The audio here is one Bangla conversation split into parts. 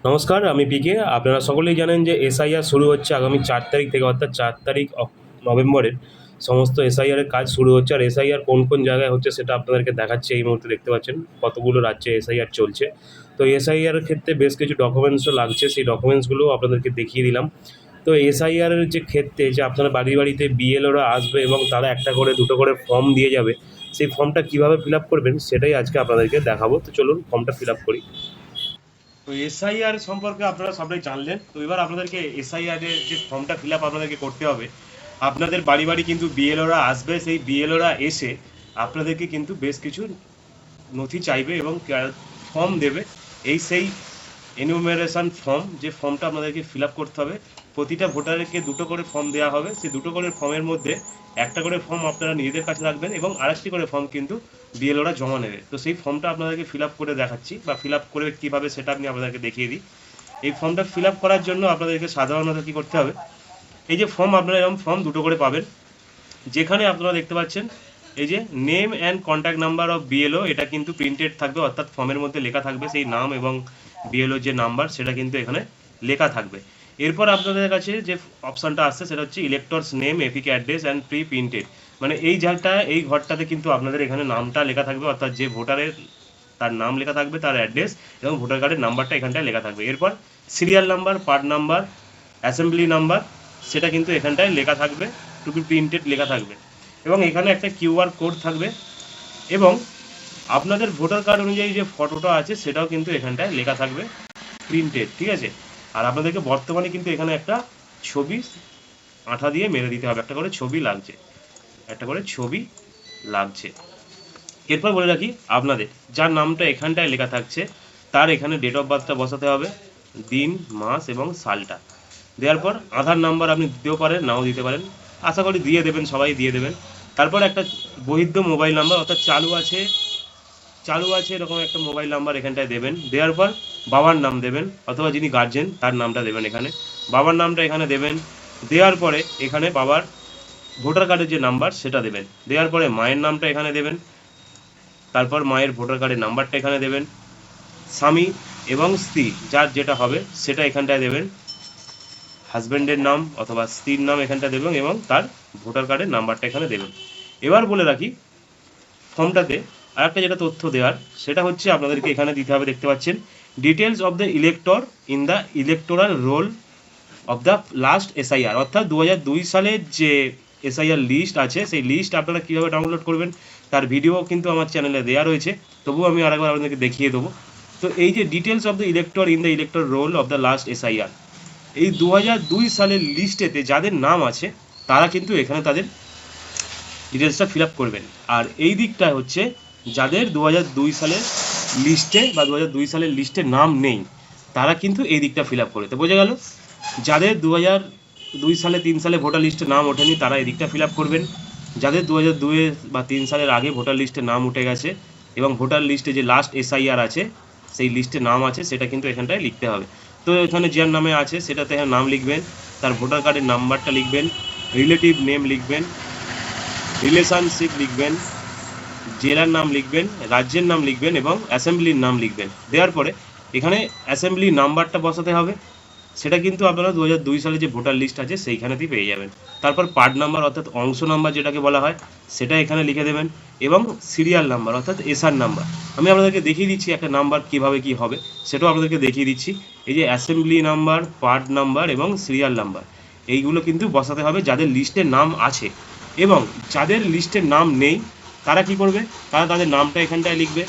নমস্কার, আমি পিকে। আপনারা সকলেই জানেন যে এসআইআর শুরু হচ্ছে আগামী ৪ তারিখ থেকে, অর্থাৎ ৪ তারিখ নভেম্বরের সমস্ত এসআইআর এর কাজ শুরু হচ্ছে। আর এসআইআর কোন কোন জায়গায় হচ্ছে সেটা আপনাদেরকে দেখাচ্ছি। এই মুহূর্তে দেখতে পাচ্ছেন কতগুলো রাজ্যে এসআইআর চলছে। তো এসআইআর এর ক্ষেত্রে বেশ কিছু ডকুমেন্টসও লাগছে, সেই ডকুমেন্টসগুলোও আপনাদেরকে দেখিয়ে দিলাম। তো এসআইআর এর যে ক্ষেত্রে যে আপনারা বাড়ি বাড়িতে বিএলওরা আসবে এবং তারা একটা করে দুটো করে ফর্ম দিয়ে যাবে, সেই ফর্মটা কীভাবে ফিল আপ করবেন সেটাই আজকে আপনাদেরকে দেখাবো। তো চলুন ফর্মটা ফিল আপ করি। তো এসআইআর সম্পর্কে আপনারা সবাই জানলেন। তো এবার আপনাদেরকে এসআইআর এর যে ফর্মটা ফিল আপ আপনাদেরকে করতে হবে। আপনাদের বাড়ি বাড়ি কিন্তু বিএলওরা আসবে, সেই বিএলওরা এসে আপনাদেরকে কিন্তু বেশ কিছু নথি চাইবে এবং ফর্ম দেবে। এই সেই এনুমেরেশন ফর্ম, যে ফর্মটা আপনাদেরকে ফিল আপ করতে হবে। প্রতিটা ভোটারকে দুটো করে ফর্ম দেওয়া হবে। সেই দুটো করে ফর্মের মধ্যে একটা করে ফর্ম আপনারা নিজেদের কাছে রাখবেন এবং আরেকটি করে ফর্ম কিন্তু বিএলওরা জমা নেবে। তো সেই ফর্মটা আপনাদেরকে ফিল আপ করে দেখাচ্ছি, বা ফিল আপ করে কীভাবে সেটা আমি আপনাদেরকে দেখিয়ে দিই। এই ফর্মটা ফিল আপ করার জন্য আপনাদেরকে সাধারণত কী করতে হবে, এই যে ফর্ম, আপনারা এরকম ফর্ম দুটো করে পাবেন, যেখানে আপনারা দেখতে পাচ্ছেন এই যে name and contact number of BLO, এটা কিন্তু প্রিন্টেড থাকবে, অর্থাৎ ফর্মের মধ্যে লেখা থাকবে সেই নাম এবং বিএলও যে নাম্বার সেটা কিন্তু এখানে লেখা থাকবে। এরপর আপনাদের কাছে যে অপশানটা আসছে সেটা হচ্ছে electors name, epic address and pre printed. মানে এই ঘরটাতে কিন্তু আপনাদের এখানে নামটা লেখা থাকবে, অর্থাৎ যে ভোটারের তার নাম লেখা থাকবে, তার অ্যাড্রেস এবং ভোটার কার্ডের নাম্বারটা এখানটায় লেখা থাকবে। এরপর serial number, part number, assembly number সেটা কিন্তু এখানটায় লেখা থাকবে, টু বি প্রিন্টেড লেখা থাকবে। এবং এখানে একটা কিউআর কোড থাকবে এবং আপনাদের ভোটার কার্ড অনুযায়ী যে ফটোটা আছে সেটাও কিন্তু এখানটায় লেখা থাকবে, প্রিন্টেড, ঠিক আছে। আর আপনাদেরকে বর্তমানে কিন্তু এখানে একটা ছবি আঠা দিয়ে মেরে দিতে হবে, একটা করে ছবি লাগছে, একটা করে ছবি লাগছে। এরপর বলে রাখি, আপনাদের যার নামটা এখানটায় লেখা থাকছে তার এখানে ডেট অফ বার্থটা বসাতে হবে, দিন, মাস এবং সালটা। দেওয়ার পর আধার নাম্বার আপনি দিতেও পারেন, নাও দিতে পারেন, আশা করি দিয়ে দেবেন, সবাই দিয়ে দেবেন। তারপর একটা বৈধ মোবাইল নাম্বার, অর্থাৎ চালু আছে এরকম একটা মোবাইল নাম্বার এখানটায় দেবেন। দেওয়ার পর বাবার নাম দেবেন, অথবা যিনি গার্জেন তার নামটা দেবেন, এখানে বাবার নামটা এখানে দেবেন। দেওয়ার পরে এখানে বাবার ভোটার কার্ডের যে নাম্বার সেটা দেবেন। দেওয়ার পরে মায়ের নামটা এখানে দেবেন, তারপর মায়ের ভোটার কার্ডের নাম্বারটা এখানে দেবেন। স্বামী এবং স্ত্রী যার যেটা হবে সেটা এখানটায় দেবেন, হাজব্যান্ডের নাম অথবা স্ত্রীর নাম এখানটা দেবেন এবং তার ভোটার কার্ডের নাম্বারটা এখানে দেবেন। এবার বলে রাখি, ফর্মটাতে আরেকটা যেটা তথ্য দেওয়ার সেটা হচ্ছে আপনাদেরকে এখানে দিতে হবে, দেখতে পাচ্ছেন details of the elector in the electoral role of the last SIR, অর্থাৎ 2002 সালের যে এসআইআর লিস্ট আছে সেই লিস্ট আপনারা কীভাবে ডাউনলোড করবেন তার ভিডিও কিন্তু আমার চ্যানেলে দেওয়া রয়েছে, তবুও আমি আরেকবার আপনাদেরকে দেখিয়ে দেবো। তো এই যে details of the elector in the elector roll of the last SIR, এই 2002 সালের লিস্টেতে যাদের নাম আছে তারা কিন্তু এখানে তাদের ডিটেলসটা ফিল আপ করবেন। আর এই দিকটা হচ্ছে যাদের 2002 সালের লিস্টে বা 2002 সালের লিস্টে নাম নেই তারা কিন্তু এই দিকটা ফিল আপ করবে। তো বোঝা গেল, যাদের 2002 সালে 3 সালে ভোটার লিস্টে নাম ওঠেনি তারা এই দিকটা ফিল আপ করবেন। যাদের 2002 বা 3 সালের আগে ভোটার লিস্টে নাম উঠে গেছে এবং ভোটার লিস্টে যে লাস্ট এসআইআর আছে সেই লিস্টে নাম আছে সেটা কিন্তু এখানটায় লিখতে হবে। তো এখানে যার নামে আছে সেটাতে নাম লিখবেন, তার ভোটার কার্ডের নাম্বারটা লিখবেন, রিলেটিভ নেম লিখবেন, রিলেশনশিপ লিখবেন, জেলার নাম লিখবেন, রাজ্যের নাম লিখবেন এবং অ্যাসেম্বলির নাম লিখবেন। দেওয়ার পরে এখানে অ্যাসেম্বলি নাম্বারটা বসাতে হবে, সেটা কিন্তু আপনারা 2002 সালে যে ভোটার লিস্ট আছে সেইখানেতেই পেয়ে যাবেন। তারপর পার্ট নাম্বার অর্থাৎ অংশ নাম্বার যেটাকে বলা হয় সেটা এখানে লিখে দেবেন এবং সিরিয়াল নাম্বার অর্থাৎ এসআর নাম্বার। আমি আপনাদেরকে দেখিয়ে দিচ্ছি একটা নাম্বার কীভাবে কী হবে, সেটাও আপনাদেরকে দেখিয়ে দিচ্ছি। এই যে অ্যাসেম্বলি নাম্বার, পার্ট নাম্বার এবং সিরিয়াল নাম্বার এইগুলো কিন্তু বসাতে হবে যাদের লিস্টে নাম আছে। এবং যাদের লিস্টে নাম নেই তারা কি করবে, তারা তাদের নামটা এখানটায় লিখবে,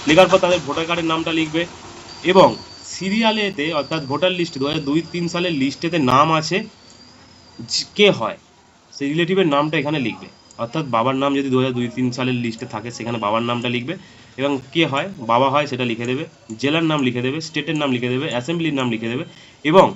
লেখার পর তাদের ভোটার কার্ডের নামটা লিখবে এবং সিরিয়ালেতে অর্থাৎ ভোটার লিস্টে 2002-3 সালের লিস্টেতে নাম আছে কে হয় সেই রিলেটিভের নামটা এখানে লিখবে, অর্থাৎ বাবার নাম যদি 2002-3 সালের লিস্টে থাকে সেখানে বাবার নামটা লিখবে এবং কে হয় বাবা হয় সেটা লিখে দেবে, জেলার নাম লিখে দেবে, স্টেটের নাম লিখে দেবে, অ্যাসেম্বলির নাম লিখে দেবে এবং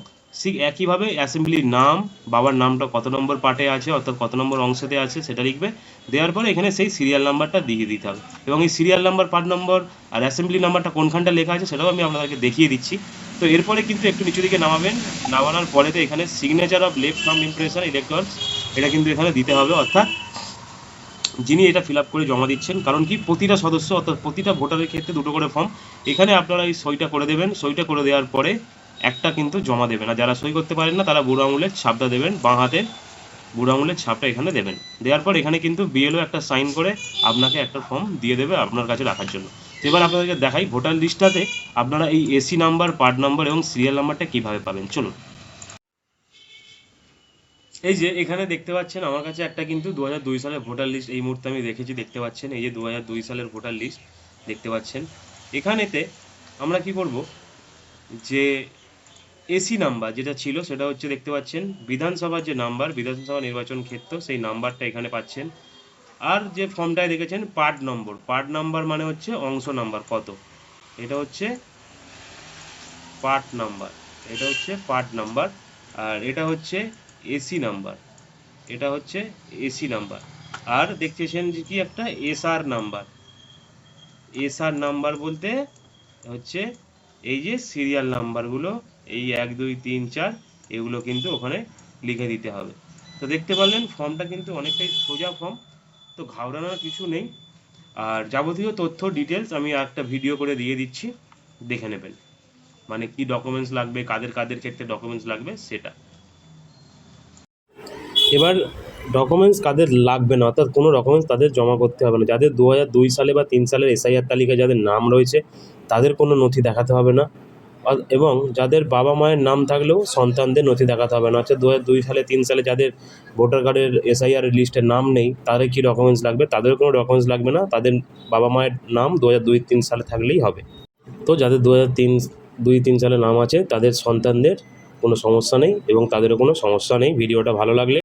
ঠিক একইভাবে অ্যাসেম্বলির নাম, বাবার নামটা কত নম্বর পার্টে আছে অর্থাৎ কত নম্বর অংশতে আছে সেটা লিখবে। দেওয়ার পরে এখানে সেই সিরিয়াল নাম্বারটা দিয়ে দিতে হবে এবং এই সিরিয়াল নাম্বার, পার্ট নম্বর আর অ্যাসেম্বলি নাম্বারটা কোনখানটা লেখা আছে সেটাও আমি আপনাদেরকে দেখিয়ে দিচ্ছি। তো এরপরে কিন্তু একটু নিচু দিকে নামাবেন, নামানোর পরে তো এখানে signature of left thumb impression electors এটা কিন্তু এখানে দিতে হবে, অর্থাৎ যিনি এটা ফিল আপ করে জমা দিচ্ছেন। কারণ কি, প্রতিটা সদস্য অর্থাৎ প্রতিটা ভোটারের ক্ষেত্রে দুটো করে ফর্ম। এখানে আপনারা এই সইটা করে দেবেন, সইটা করে দেওয়ার পরে একটা কিন্তু জমা দেবেন। আর যারা সই করতে পারেন না তারা বুড়ো আঙুলের ছাপটা দেবেন, বাঁ হাতের বুড়ো আঙুলের ছাপটা এখানে দেবেন। দেওয়ার পর এখানে কিন্তু বিএলও একটা সাইন করে আপনাকে একটা ফর্ম দিয়ে দেবে আপনার কাছে রাখার জন্য। তো এবার আপনাদেরকে দেখাই ভোটার লিস্টটাতে আপনারা এই এসি নাম্বার, পার্ট নাম্বার এবং সিরিয়াল নাম্বারটা কীভাবে পাবেন। চলুন, এই যে এখানে দেখতে পাচ্ছেন আমার কাছে একটা কিন্তু 2002 সালের ভোটার লিস্ট এই মুহূর্তে আমি দেখেছি, দেখতে পাচ্ছেন এই যে 2002 সালের ভোটার লিস্ট দেখতে পাচ্ছেন। এখানেতে আমরা কি করব, যে এসি নাম্বার যেটা ছিল সেটা হচ্ছে দেখতে পাচ্ছেন বিধানসভার যে নাম্বার, বিধানসভা নির্বাচন ক্ষেত্র, সেই নাম্বারটা এখানে পাচ্ছেন। আর যে ফর্মটায় দেখেছেন পার্ট নম্বর, পার্ট নাম্বার মানে হচ্ছে অংশ নাম্বার কত, এটা হচ্ছে পার্ট নাম্বার, এটা হচ্ছে পার্ট নাম্বার। আর এটা হচ্ছে এসি নাম্বার, এটা হচ্ছে এসি নাম্বার। আর দেখতেছেন যে কি একটা এসআর নাম্বার, এসআর নাম্বার বলতে হচ্ছে এই যে সিরিয়াল নাম্বারগুলো, এই 1 2 3 4 এগুলো কিন্তু ওখানে লিখে দিতে হবে। তো দেখতে পারলেন ফর্মটা কিন্তু অনেকটাই সোজা ফর্ম, তো ঘাবড়ানোর কিছু নেই। আর যাবতীয় তথ্য ডিটেলস আমি একটা ভিডিও করে দিয়ে দিচ্ছি, দেখে নেবেন, মানে কি ডকুমেন্টস লাগবে, কাদের কাদের ক্ষেত্রে ডকুমেন্টস লাগবে সেটা। এবার ডকুমেন্টস কাদের লাগবে না, অর্থাৎ কোনো ডকুমেন্টস তাদের জমা করতে হবে না। যাদের 2002 সালে বা 3 সালের এসআইআর তালিকায় যাদের নাম রয়েছে তাদের কোনো নথি দেখাতে হবে না। এবং যাদের বাবা মায়ের নাম থাকলেও সন্তানদের নথি দেখাতে হবে না। অর্থাৎ 2002 সালে 3 সালে যাদের ভোটার কার্ডের এসআইআর লিস্টে নাম নেই তাদের কী ডকুমেন্টস লাগবে, তাদের কোনো ডকুমেন্টস লাগবে না, তাদের বাবা মায়ের নাম 2002-3 সালে থাকলেই হবে। তো যাদের 2002-3 সালে নাম আছে তাদের সন্তানদের কোনো সমস্যা নেই এবং তাদেরও কোনো সমস্যা নেই। ভিডিওটা ভালো লাগলে